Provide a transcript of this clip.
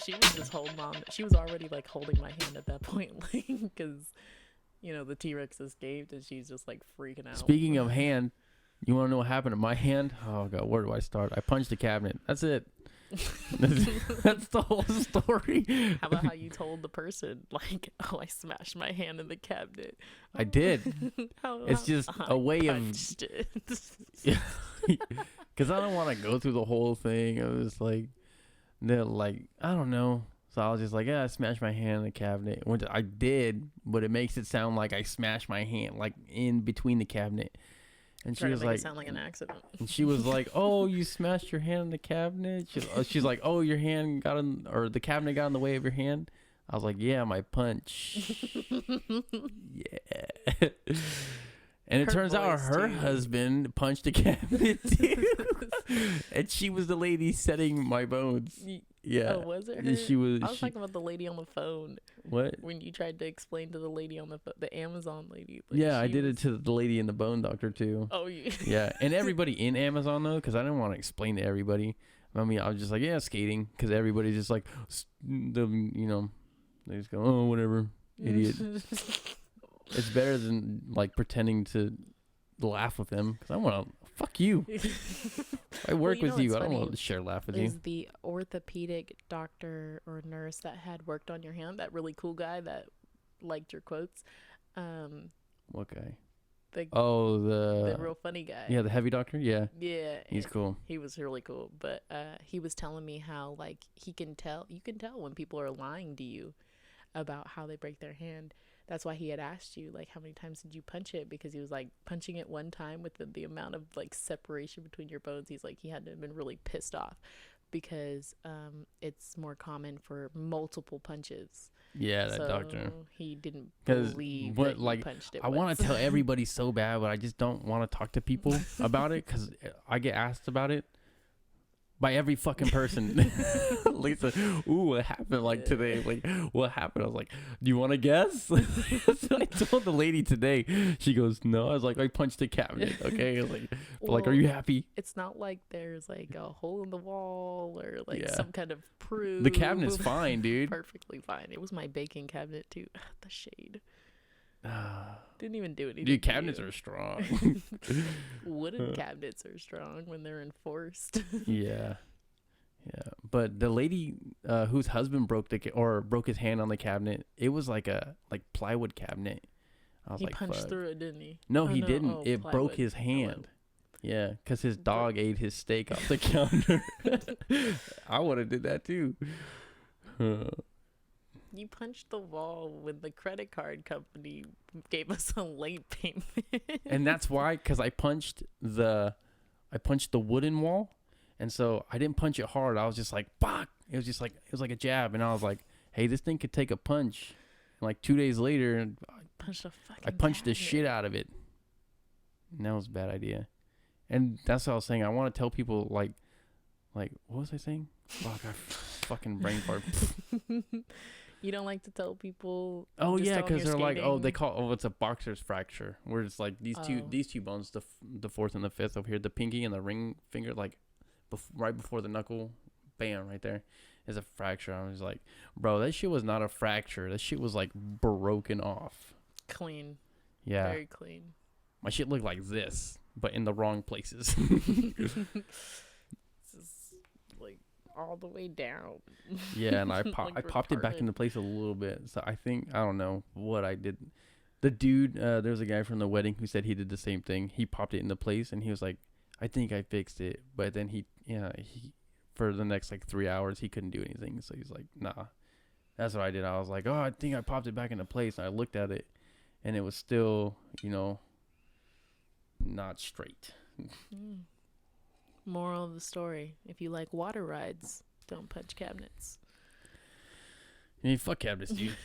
she was just holding on. She was already like holding my hand at that point, like because the T-Rex escaped, and she's just like freaking out. Speaking of hand, you want to know what happened to my hand? Oh god, where do I start? I punched the cabinet. That's it. That's the whole story. How about how you told the person, like, oh, I smashed my hand in the cabinet? I did. It's just a way of. Because I don't want to go through the whole thing. It was like, I don't know. So I was just like, yeah, I smashed my hand in the cabinet. Which I did, but it makes it sound like I smashed my hand, like in between the cabinet. And she was like, it sound like an accident. And she was like, "Oh, you smashed your hand in the cabinet." She's like, "Oh, your hand got in, or the cabinet got in the way of your hand." I was like, "Yeah, my punch." Yeah. And it turns out her husband punched the cabinet too, and she was the lady setting my bones. Yeah. Oh, was it her? She was. I was talking about the lady on the phone. What? When you tried to explain to the lady on the phone, the Amazon lady. Like yeah, I did it to the lady in the bone doctor too. Oh, yeah. Yeah, and everybody in Amazon though, because I didn't want to explain to everybody. I mean, I was just like, yeah, skating, because everybody's just like, they just go, oh, whatever, idiot. It's better than like pretending to laugh with them, because I want to fuck you. I work with you. I don't want to share laugh with you. Is the orthopedic doctor or nurse that had worked on your hand, that really cool guy that liked your quotes? What guy? The real funny guy. Yeah, the heavy doctor. Yeah. Yeah. He's cool. He was really cool, but he was telling me how like you can tell when people are lying to you about how they break their hand. That's why he had asked you, like, how many times did you punch it? Because he was like punching it one time with the amount of like separation between your bones. He's like, he had to have been really pissed off because it's more common for multiple punches. Yeah, that doctor. He didn't believe that you punched it. I want to tell everybody so bad, but I just don't want to talk to people about it because I get asked about it by every fucking person. Lisa, ooh, what happened like today? Like, what happened? I was like, do you want to guess? So I told the lady today. She goes, no. I was like, I punched the cabinet. Okay, like, are you happy? It's not like there's like a hole in the wall or like some kind of proof. The cabinet's fine, dude. Perfectly fine. It was my baking cabinet too. The shade. Didn't even do anything. Dude, cabinets are strong. Wooden cabinets are strong when they're enforced. Yeah. But the lady whose husband broke his hand on the cabinet, it was like a plywood cabinet. I was he like, punched fuck. through it, didn't he? No, he didn't. It broke his hand. Yeah, because his dog ate his steak off the counter. I would have did that too. You punched the wall when the credit card company gave us a late payment. And that's why, because I punched the wooden wall, and so I didn't punch it hard. I was just like, fuck. It was like a jab, and I was like, hey, this thing could take a punch. And like 2 days later, I punched the shit out of it. And that was a bad idea. And that's what I was saying. I want to tell people like, what was I saying? Fuck, I fucking brain fart. You don't like to tell people? Oh yeah, because they're like, it's a boxer's fracture. Where it's like these two bones, the fourth and the fifth over here, the pinky and the ring finger, like right before the knuckle, bam, right there is a fracture. I was like, bro, that shit was not a fracture. That shit was like broken off. Clean. Yeah. Very clean. My shit looked like this, but in the wrong places. All the way down. Yeah, and I popped it back into place a little bit. So I don't know what I did. The dude, there was a guy from the wedding who said he did the same thing. He popped it into place, and he was like, I think I fixed it. But then he for the next like 3 hours, he couldn't do anything. So he's like, nah. That's what I did. I was like, oh, I think I popped it back into place. And I looked at it, and it was still, not straight. Moral of the story: if you like water rides, don't punch cabinets. I mean, fuck cabinets, dude.